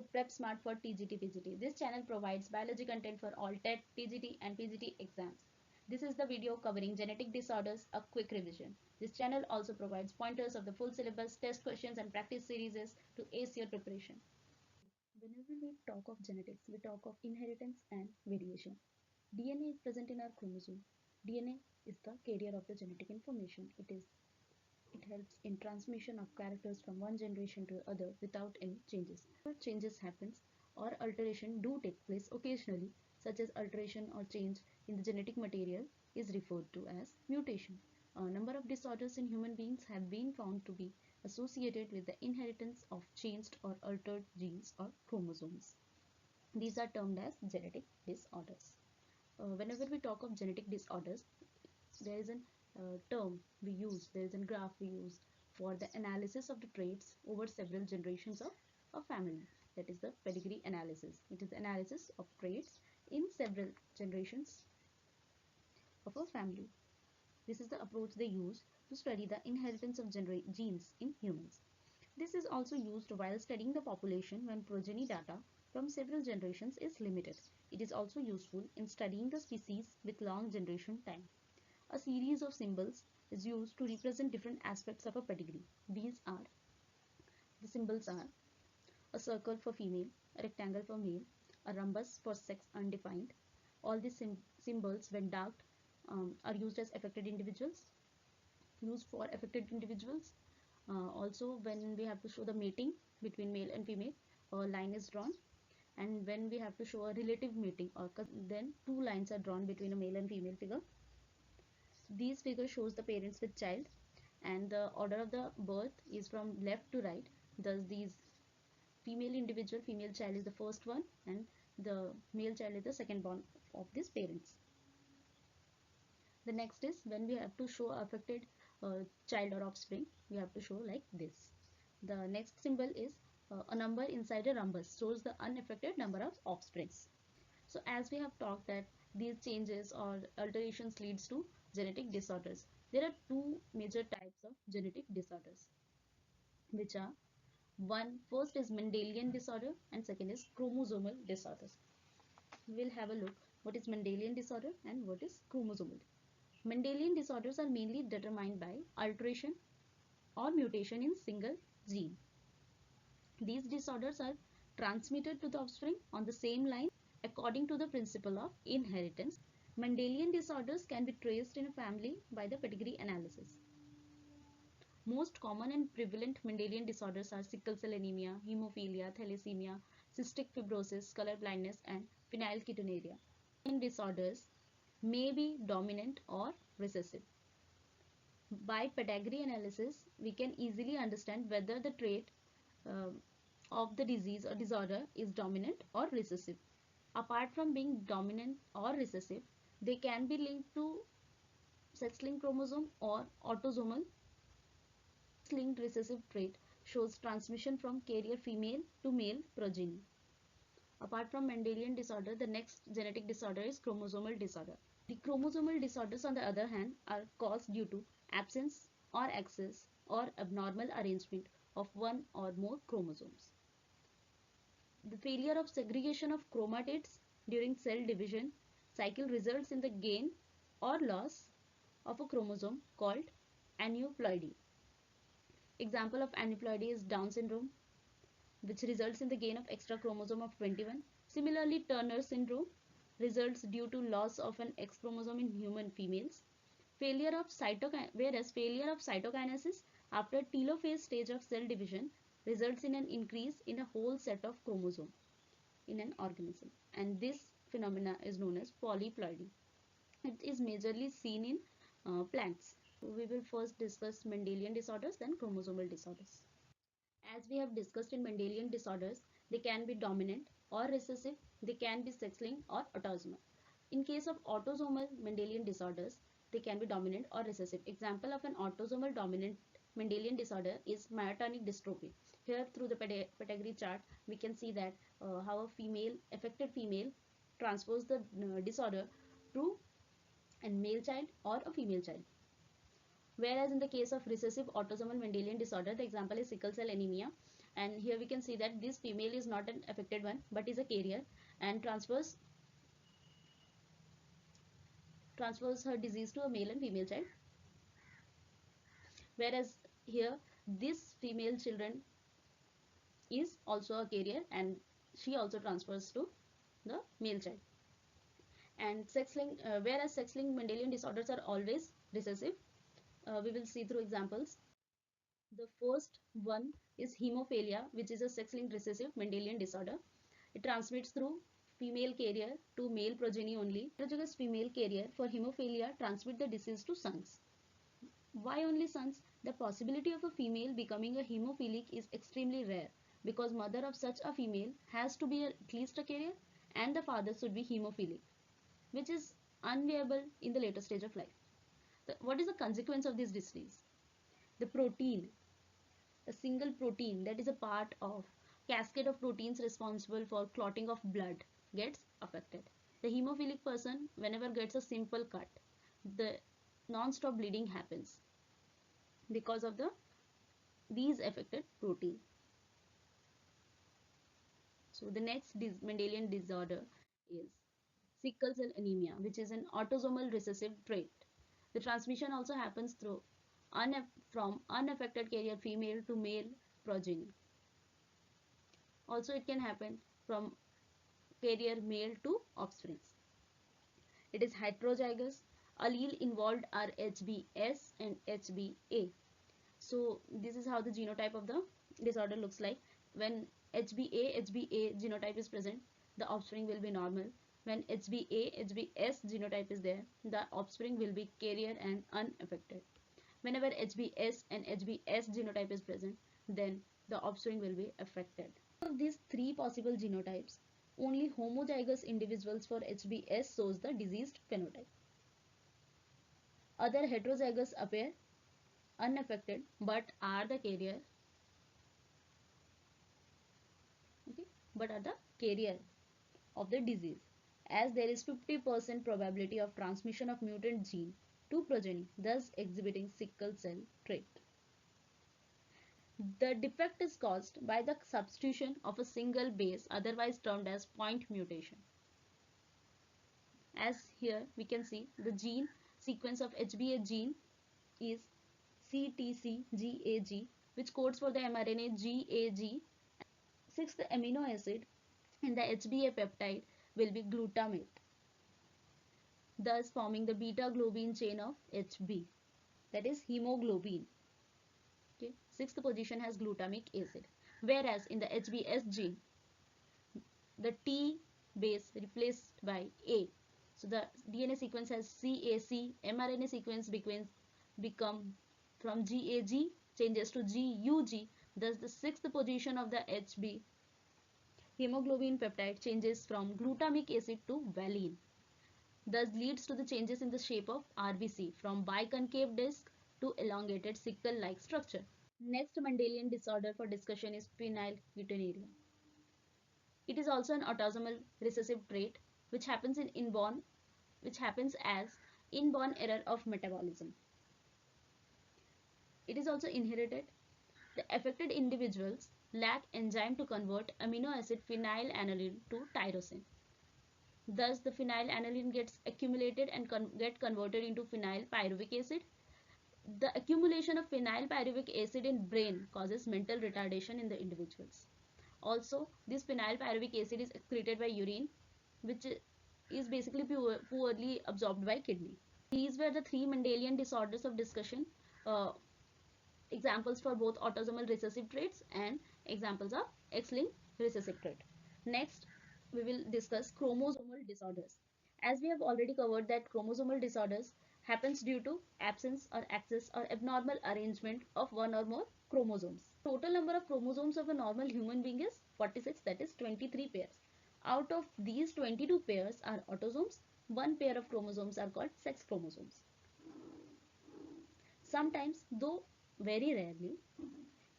to Prep Smart for TGT-PGT. This channel provides biology content for all TET, TGT and PGT exams. This is the video covering genetic disorders, a quick revision. This channel also provides pointers of the full syllabus, test questions and practice series to ace your preparation. Whenever we talk of genetics, we talk of inheritance and variation. DNA is present in our chromosome. DNA is the carrier of the genetic information. It helps in transmission of characters from one generation to the other without any changes. Whenever changes happens or alteration do take place occasionally, such as alteration or change in the genetic material is referred to as mutation. A number of disorders in human beings have been found to be associated with the inheritance of changed or altered genes or chromosomes. These are termed as genetic disorders. Whenever we talk of genetic disorders, there is a graph we use for the analysis of the traits over several generations of a family. That is the pedigree analysis. It is analysis of traits in several generations of a family. This is the approach they use to study the inheritance of genes in humans. This is also used while studying the population when progeny data from several generations is limited. It is also useful in studying the species with long generation time. A series of symbols is used to represent different aspects of a pedigree. The symbols are a circle for female, a rectangle for male, a rhombus for sex undefined. All these symbols, when darked, are used for affected individuals. Also, when we have to show the mating between male and female, a line is drawn. And when we have to show a relative mating, then two lines are drawn between a male and female figure. These figures shows the parents with child, and the order of the birth is from left to right. Thus, these female child is the first one, and the male child is the second born of these parents. The next is when we have to show affected child or offspring, we have to show like this. The next symbol is a number inside a rhombus, shows the unaffected number of offsprings. So as we have talked that these changes or alterations leads to genetic disorders. There are two major types of genetic disorders, which are first is Mendelian disorder and second is chromosomal disorders. We'll have a look what is Mendelian disorder and what is chromosomal. Mendelian disorders are mainly determined by alteration or mutation in single gene. These disorders are transmitted to the offspring on the same line according to the principle of inheritance. Mendelian disorders can be traced in a family by the pedigree analysis. Most common and prevalent Mendelian disorders are sickle cell anemia, hemophilia, thalassemia, cystic fibrosis, color blindness, and phenylketonuria. Mendelian disorders may be dominant or recessive. By pedigree analysis, we can easily understand whether the trait of the disease or disorder is dominant or recessive. Apart from being dominant or recessive, they can be linked to sex-linked chromosome or autosomal. Sex-linked recessive trait shows transmission from carrier female to male progeny. Apart from Mendelian disorder, the next genetic disorder is chromosomal disorder. The chromosomal disorders, on the other hand, are caused due to absence or excess or abnormal arrangement of one or more chromosomes. The failure of segregation of chromatids during cell division cycle results in the gain or loss of a chromosome called aneuploidy. Example of aneuploidy is Down syndrome, which results in the gain of extra chromosome of 21. Similarly, Turner syndrome results due to loss of an X chromosome in human females. Whereas failure of cytokinesis after telophase stage of cell division results in an increase in a whole set of chromosomes in an organism, and this phenomena is known as polyploidy. It is majorly seen in plants. We will first discuss Mendelian disorders, then chromosomal disorders. As we have discussed in Mendelian disorders, they can be dominant or recessive, they can be sex-linked or autosomal. In case of autosomal Mendelian disorders, they can be dominant or recessive. Example of an autosomal dominant Mendelian disorder is myotonic dystrophy. Here through the pedigree chart, we can see that how a affected female transfers the disorder to a male child or a female child. Whereas in the case of recessive autosomal Mendelian disorder, the example is sickle cell anemia. And here we can see that this female is not an affected one but is a carrier and transfers her disease to a male and female child, whereas here this female children is also a carrier and she also transfers to the male child. And whereas sex-linked Mendelian disorders are always recessive, we will see through examples. The first one is hemophilia, which is a sex-linked recessive Mendelian disorder. It transmits through female carrier to male progeny only. Heterozygous female carrier for hemophilia transmit the disease to sons. Why only sons? The possibility of a female becoming a hemophilic is extremely rare because mother of such a female has to be at least a carrier and the father should be hemophilic, which is unviable in the later stage of life. What is the consequence of this disease? The protein, a single protein that is a part of cascade of proteins responsible for clotting of blood gets affected. The hemophilic person, whenever gets a simple cut, the non-stop bleeding happens because of these affected protein. So the next Mendelian disorder is sickle cell anemia, which is an autosomal recessive trait. The transmission also happens from unaffected carrier female to male progeny. Also, it can happen from carrier male to offsprings. It is heterozygous. Allele involved are HBS and HBA. So this is how the genotype of the disorder looks like. When HBA genotype is present, the offspring will be normal. When HBS genotype is there, the offspring will be carrier and unaffected. Whenever HBS and HBS genotype is present, then the offspring will be affected. Of these three possible genotypes, only homozygous individuals for HBS shows the diseased phenotype. Other heterozygous appear unaffected but are the carrier, okay, but are the carrier of the disease, as there is 50% probability of transmission of mutant gene to progeny, thus exhibiting sickle cell trait. The defect is caused by the substitution of a single base, otherwise termed as point mutation. As here we can see, the gene sequence of HBA gene is CTCGAG, which codes for the mRNA GAG. Sixth amino acid in the HBA peptide will be glutamate, thus forming the beta globin chain of HB, that is hemoglobin. Okay. Sixth position has glutamic acid, whereas in the HBS gene, the T base replaced by A. So the DNA sequence has CAC, mRNA sequence become from GAG changes to GUG. Thus the sixth position of the HB hemoglobin peptide changes from glutamic acid to valine. Thus leads to the changes in the shape of RBC from biconcave disc to elongated sickle-like structure. Next Mendelian disorder for discussion is phenylketonuria. It is also an autosomal recessive trait which happens as inborn error of metabolism. It is also inherited. The affected individuals lack enzyme to convert amino acid phenylalanine to tyrosine. Thus, the phenylalanine gets accumulated and get converted into phenylpyruvic acid. The accumulation of phenylpyruvic acid in brain causes mental retardation in the individuals. Also, this phenylpyruvic acid is excreted by urine, which is basically poorly absorbed by kidney. These were the three Mendelian disorders of discussion. Examples for both autosomal recessive traits and examples of X-linked recessive trait. Next, we will discuss chromosomal disorders. As we have already covered that chromosomal disorders happens due to absence or excess or abnormal arrangement of one or more chromosomes. Total number of chromosomes of a normal human being is 46, that is 23 pairs. Out of these 22 pairs are autosomes, one pair of chromosomes are called sex chromosomes. Sometimes, though very rarely,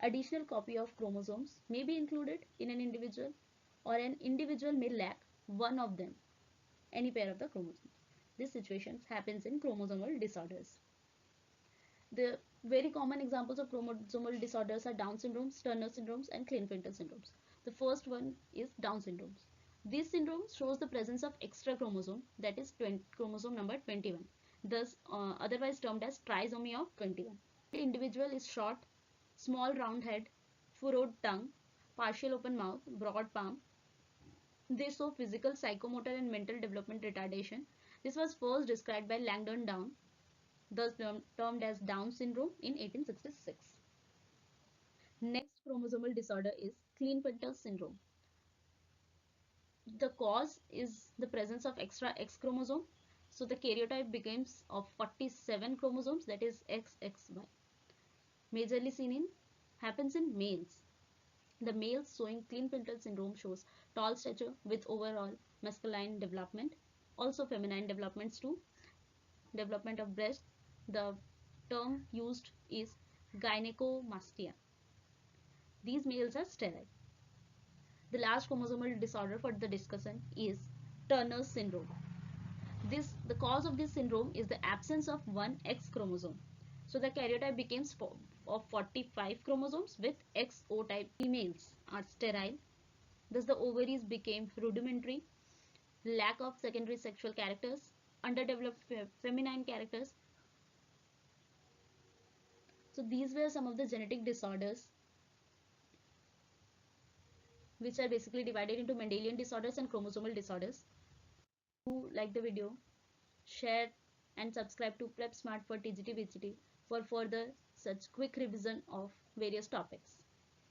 additional copy of chromosomes may be included in an individual, or an individual may lack one of them, any pair of the chromosomes. This situation happens in chromosomal disorders. The very common examples of chromosomal disorders are Down syndromes, Turner syndromes, and Klinefelter syndromes. The first one is Down syndromes. This syndrome shows the presence of extra chromosome, that is chromosome number 21, thus otherwise termed as trisomy of 21. The individual is short, small round head, furrowed tongue, partial open mouth, broad palm. They show physical, psychomotor, and mental development retardation. This was first described by Langdon Down, thus termed as Down syndrome in 1866. Next chromosomal disorder is Klinefelter syndrome. The cause is the presence of extra X chromosome. So the karyotype becomes of 47 chromosomes, that is XXY. Majorly seen in happens in males. The males showing Klinefelter syndrome shows tall stature with overall masculine development, also feminine developments too. Development of breast. The term used is gynecomastia. These males are sterile. The last chromosomal disorder for the discussion is Turner syndrome. The cause of this syndrome is the absence of one X chromosome. So the karyotype becomes of 45 chromosomes with XO type. Females are sterile. Thus the ovaries became rudimentary, lack of secondary sexual characters, underdeveloped feminine characters. So these were some of the genetic disorders which are basically divided into Mendelian disorders and chromosomal disorders. Do like the video, share and subscribe to Prep Smart for TGT-PGT for further such quick revision of various topics.